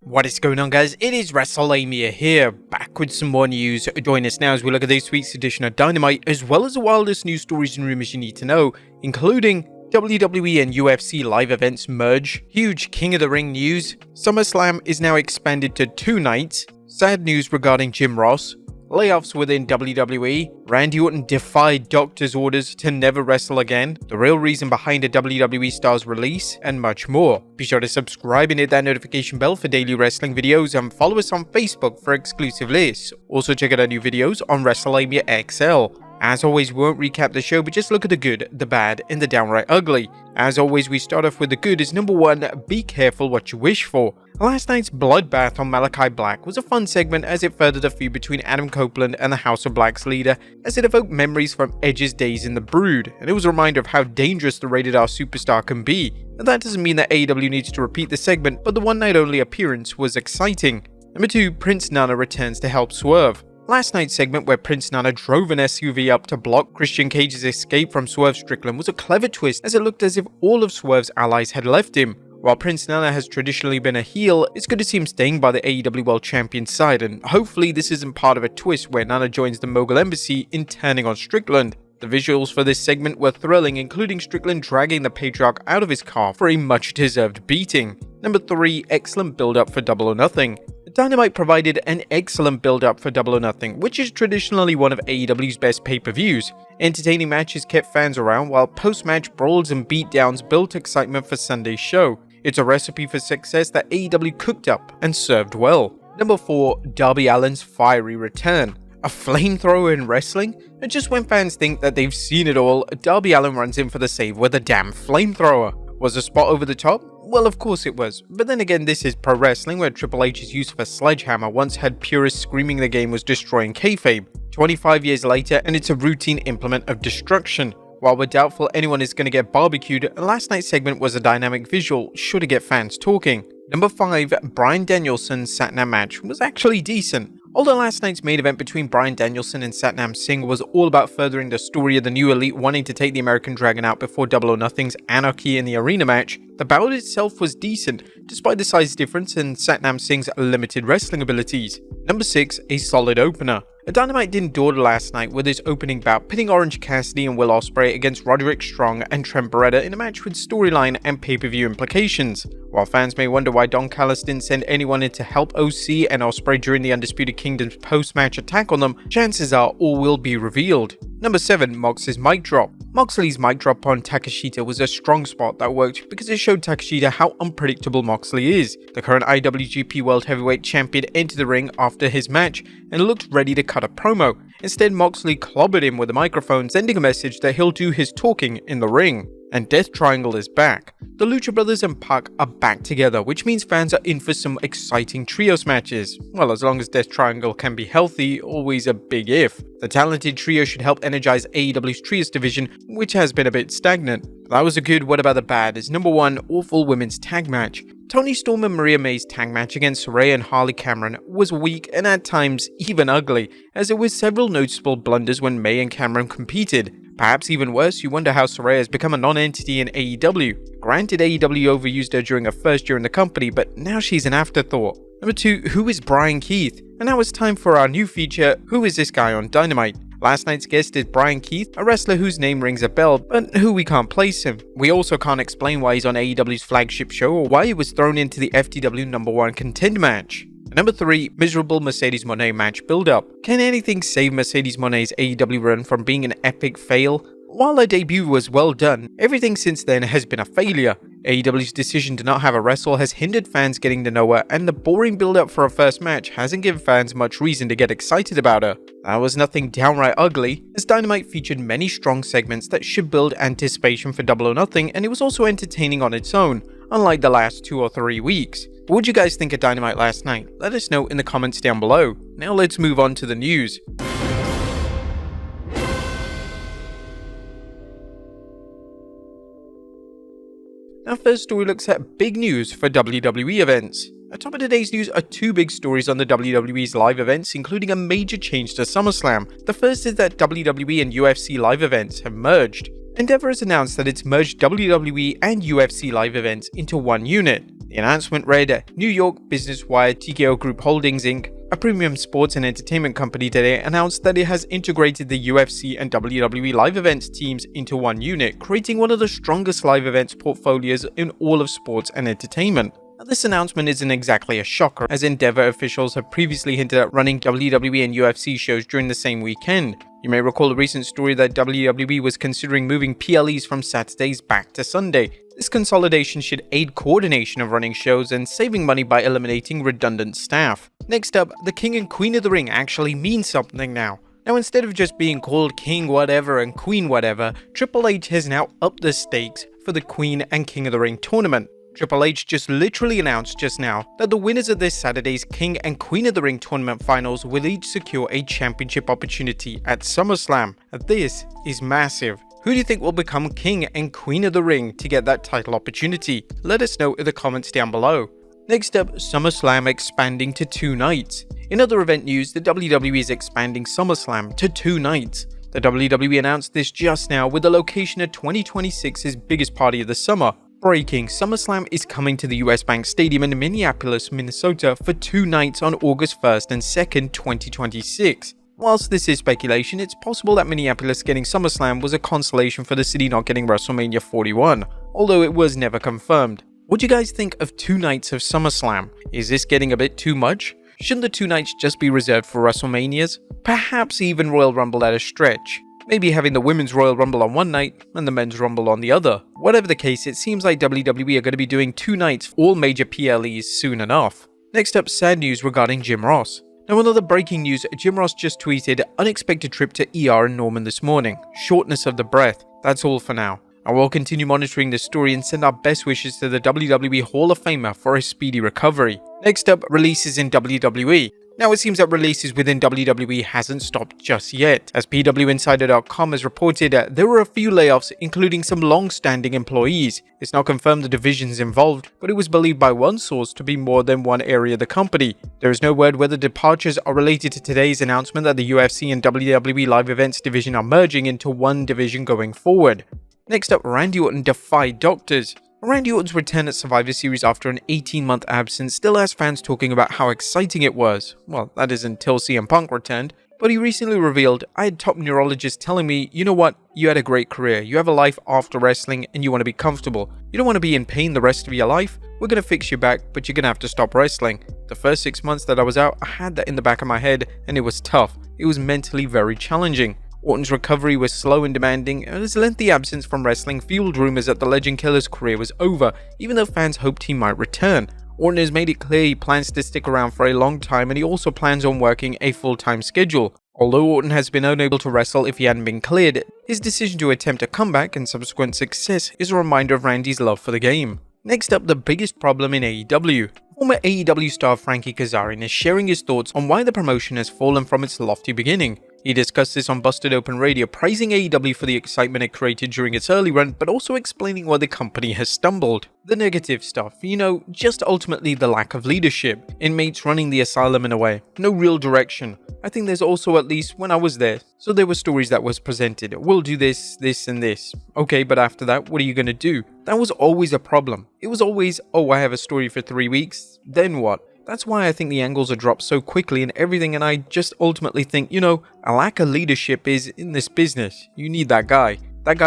What is going on, guys? It is Wrestlelamia here, back with some more news. Join us now as we look at this week's edition of Dynamite, as well as the wildest news stories and rumors you need to know, including WWE and UFC live events merge, huge King of the Ring news, Summerslam is now expanded to 2 nights, sad news regarding Jim Ross, layoffs within WWE, Randy Orton defied doctor's orders to never wrestle again, the real reason behind a WWE star's release, and much more. Be sure to subscribe and hit that notification bell for daily wrestling videos, and follow us on Facebook for exclusive lists. Also check out our new videos on Wrestlelamia XL. As always, we won't recap the show, but just look at the good, the bad, and the downright ugly. As always, we start off with the good as number 1, be careful what you wish for. Last night's bloodbath on Malachi Black was a fun segment as it furthered the feud between Adam Copeland and the House of Black's leader, as it evoked memories from Edge's days in the Brood, and it was a reminder of how dangerous the rated R superstar can be. And that doesn't mean that AEW needs to repeat the segment, but the one night only appearance was exciting. Number 2, Prince Nana returns to help Swerve. Last night's segment where Prince Nana drove an SUV up to block Christian Cage's escape from Swerve Strickland was a clever twist, as it looked as if all of Swerve's allies had left him. While Prince Nana has traditionally been a heel, it's good to see him staying by the AEW World Champion side, and hopefully this isn't part of a twist where Nana joins the Mogul Embassy in turning on Strickland. The visuals for this segment were thrilling, including Strickland dragging the Patriarch out of his car for a much-deserved beating. Number 3, excellent build-up for Double or Nothing. Dynamite provided an excellent build-up for Double or Nothing, which is traditionally one of AEW's best pay-per-views. Entertaining matches kept fans around, while post-match brawls and beatdowns built excitement for Sunday's show. It's a recipe for success that AEW cooked up and served well. Number 4, Darby Allin's fiery return. A flamethrower in wrestling? And just when fans think that they've seen it all, Darby Allin runs in for the save with a damn flamethrower. Was the spot over the top? Well, of course it was, but then again, this is pro wrestling where Triple H's use of a sledgehammer once had purists screaming the game was destroying kayfabe. 25 years later, and it's a routine implement of destruction. While we're doubtful anyone is going to get barbecued, last night's segment was a dynamic visual, sure to get fans talking. Number 5, Bryan Danielson's Satnam match was actually decent. Although last night's main event between Bryan Danielson and Satnam Singh was all about furthering the story of the new elite wanting to take the American Dragon out before Double or Nothing's Anarchy in the Arena match, the bout itself was decent, despite the size difference and Satnam Singh's limited wrestling abilities. Number 6, a solid opener. Dynamite didn't dawdle last night with his opening bout pitting Orange Cassidy and Will Ospreay against Roderick Strong and Trent Beretta in a match with storyline and pay-per-view implications. While fans may wonder why Don Callis didn't send anyone in to help OC and Ospreay during the Undisputed Kingdom's post-match attack on them, chances are all will be revealed. Number 7, Mox's mic drop. Moxley's mic drop on Takeshita was a strong spot that worked because it showed Takeshita how unpredictable Moxley is. The current IWGP World Heavyweight Champion entered the ring after his match and looked ready to cut a promo. Instead, Moxley clobbered him with a microphone, sending a message that he'll do his talking in the ring. And Death Triangle is back. The Lucha Brothers and Pac are back together, which means fans are in for some exciting trios matches. Well, as long as Death Triangle can be healthy, always a big if. The talented trio should help energize AEW's trios division, which has been a bit stagnant. That was a good what about the bad is number 1, awful women's tag match. Toni Storm and Maria May's tag match against Saraya and Harley Cameron was weak and at times even ugly, as there were several noticeable blunders when May and Cameron competed. Perhaps even worse, you wonder how Saraya has become a non-entity in AEW. Granted, AEW overused her during her first year in the company, but now she's an afterthought. Number 2, who is Brian Keith? And now it's time for our new feature, Who is this guy on Dynamite? Last night's guest is Brian Keith, a wrestler whose name rings a bell, but who we can't place him. We also can't explain why he's on AEW's flagship show or why he was thrown into the FTW number 1 contend match. Number 3, miserable Mercedes Moné match build-up. Can anything save Mercedes Moné's AEW run from being an epic fail? While her debut was well done, everything since then has been a failure. AEW's decision to not have a wrestle has hindered fans getting to know her, and the boring build-up for her first match hasn't given fans much reason to get excited about her. That was nothing downright ugly, as Dynamite featured many strong segments that should build anticipation for Double or Nothing, and it was also entertaining on its own, unlike the last 2 or 3 weeks. What would you guys think of Dynamite last night? Let us know in the comments down below. Now let's move on to the news. Our first story looks at big news for WWE events. Atop of today's news are 2 big stories on the WWE's live events, including a major change to SummerSlam. The first is that WWE and UFC live events have merged. Endeavor has announced that it's merged WWE and UFC live events into one unit. The The announcement read, New York business wire TKO Group Holdings Inc., a premium sports and entertainment company today, announced that it has integrated the UFC and WWE live events teams into one unit, creating one of the strongest live events portfolios in all of sports and entertainment. Now, this announcement isn't exactly a shocker, as Endeavor officials have previously hinted at running WWE and UFC shows during the same weekend. You may recall a recent story that WWE was considering moving PLEs from Saturdays back to Sunday. This consolidation should aid coordination of running shows and saving money by eliminating redundant staff. Next up, the King and Queen of the Ring actually mean something now. Now, instead of just being called King whatever and Queen whatever, Triple H has now upped the stakes for the Queen and King of the Ring tournament. Triple H just literally announced just now that the winners of this Saturday's King and Queen of the Ring tournament finals will each secure a championship opportunity at Summerslam. This is massive. Who do you think will become King and Queen of the Ring to get that title opportunity? Let us know in the comments down below. Next up, SummerSlam expanding to 2 nights. In other event news, the WWE is expanding SummerSlam to 2 nights. The WWE announced this just now with the location of 2026's biggest party of the summer. Breaking, SummerSlam is coming to the US Bank Stadium in Minneapolis, Minnesota for 2 nights on August 1st and 2nd, 2026. Whilst this is speculation, it's possible that Minneapolis getting SummerSlam was a consolation for the city not getting WrestleMania 41, although it was never confirmed. What do you guys think of 2 nights of SummerSlam? Is this getting a bit too much? Shouldn't the 2 nights just be reserved for WrestleManias? Perhaps even Royal Rumble at a stretch. Maybe having the Women's Royal Rumble on one night and the Men's Rumble on the other. Whatever the case, it seems like WWE are going to be doing 2 nights for all major PLEs soon enough. Next up, sad news regarding Jim Ross. Now, another breaking news, Jim Ross just tweeted, unexpected trip to ER in Norman this morning. Shortness of the breath. That's all for now. I will continue monitoring this story and send our best wishes to the WWE Hall of Famer for a speedy recovery. Next up, releases in WWE. Now, it seems that releases within WWE hasn't stopped just yet. As PWInsider.com has reported, there were a few layoffs, including some long-standing employees. It's not confirmed the divisions involved, but it was believed by one source to be more than one area of the company. There is no word whether departures are related to today's announcement that the UFC and WWE live events division are merging into one division going forward. Next up, Randy Orton defied doctors. Randy Orton's return at Survivor Series after an 18-month absence still has fans talking about how exciting it was. Well, that is until CM Punk returned. But he recently revealed, I had top neurologists telling me, you know what, you had a great career, you have a life after wrestling and you want to be comfortable. You don't want to be in pain the rest of your life. We're going to fix you back, but you're going to have to stop wrestling. The first 6 months that I was out, I had that in the back of my head and it was tough. It was mentally very challenging. Orton's recovery was slow and demanding, and his lengthy absence from wrestling fueled rumors that the Legend Killer's career was over, even though fans hoped he might return. Orton has made it clear he plans to stick around for a long time, and he also plans on working a full-time schedule. Although Orton has been unable to wrestle if he hadn't been cleared, his decision to attempt a comeback and subsequent success is a reminder of Randy's love for the game. Next up, the biggest problem in AEW. Former AEW star Frankie Kazarian is sharing his thoughts on why the promotion has fallen from its lofty beginning. He discussed this on Busted Open Radio, praising AEW for the excitement it created during its early run, but also explaining why the company has stumbled. The negative stuff, just ultimately the lack of leadership, inmates running the asylum in a way, no real direction. I think there's also, at least when I was there, so there were stories that was presented, we'll do this, this and this. Okay, but after that, what are you going to do? That was always a problem. It was always, oh, I have a story for 3 weeks, then what? That's why I think the angles are dropped so quickly and everything, and I just ultimately think, a lack of leadership is in this business. You need that guy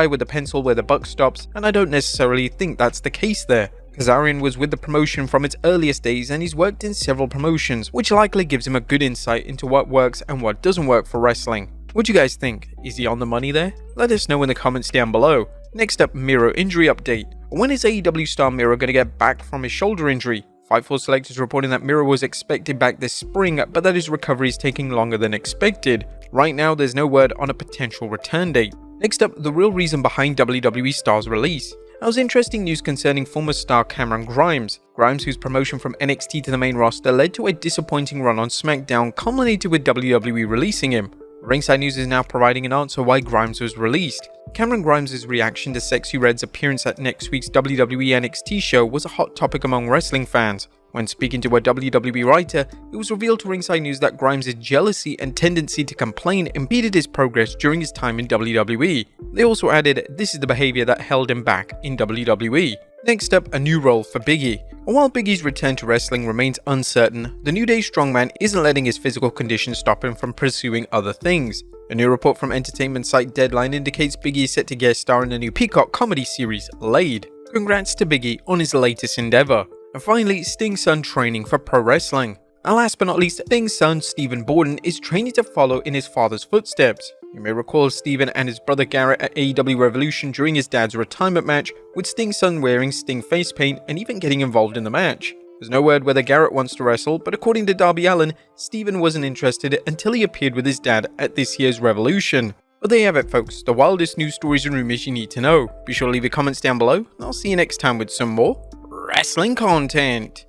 with the pencil where the buck stops, and I don't necessarily think that's the case there. Kazarian was with the promotion from its earliest days and he's worked in several promotions, which likely gives him a good insight into what works and what doesn't work for wrestling. What do you guys think? Is he on the money there? Let us know in the comments down below. Next up, Miro injury update. When is AEW star Miro going to get back from his shoulder injury? Fightful Select is reporting that Miro was expected back this spring, but that his recovery is taking longer than expected. Right now, there's no word on a potential return date. Next up, the real reason behind WWE star's release. That was interesting news concerning former star Cameron Grimes. Grimes, whose promotion from NXT to the main roster led to a disappointing run on SmackDown, culminated with WWE releasing him. Ringside News is now providing an answer why Grimes was released. Cameron Grimes' reaction to Sexy Red's appearance at next week's WWE NXT show was a hot topic among wrestling fans. When speaking to a WWE writer, it was revealed to Ringside News that Grimes' jealousy and tendency to complain impeded his progress during his time in WWE. They also added, this is the behavior that held him back in WWE. Next up, a new role for Biggie. And while Biggie's return to wrestling remains uncertain, the New Day strongman isn't letting his physical condition stop him from pursuing other things. A new report from entertainment site Deadline indicates Biggie is set to guest star in the new Peacock comedy series, Laid. Congrats to Biggie on his latest endeavor. And finally, Sting's son training for pro wrestling. And last but not least, Sting's son Stephen Borden is training to follow in his father's footsteps. You may recall Stephen and his brother Garrett at AEW Revolution during his dad's retirement match, with Sting's son wearing Sting face paint and even getting involved in the match. There's no word whether Garrett wants to wrestle, but according to Darby Allin, Stephen wasn't interested until he appeared with his dad at this year's Revolution. But there you have it folks, the wildest news stories and rumors you need to know. Be sure to leave your comments down below, and I'll see you next time with some more wrestling content.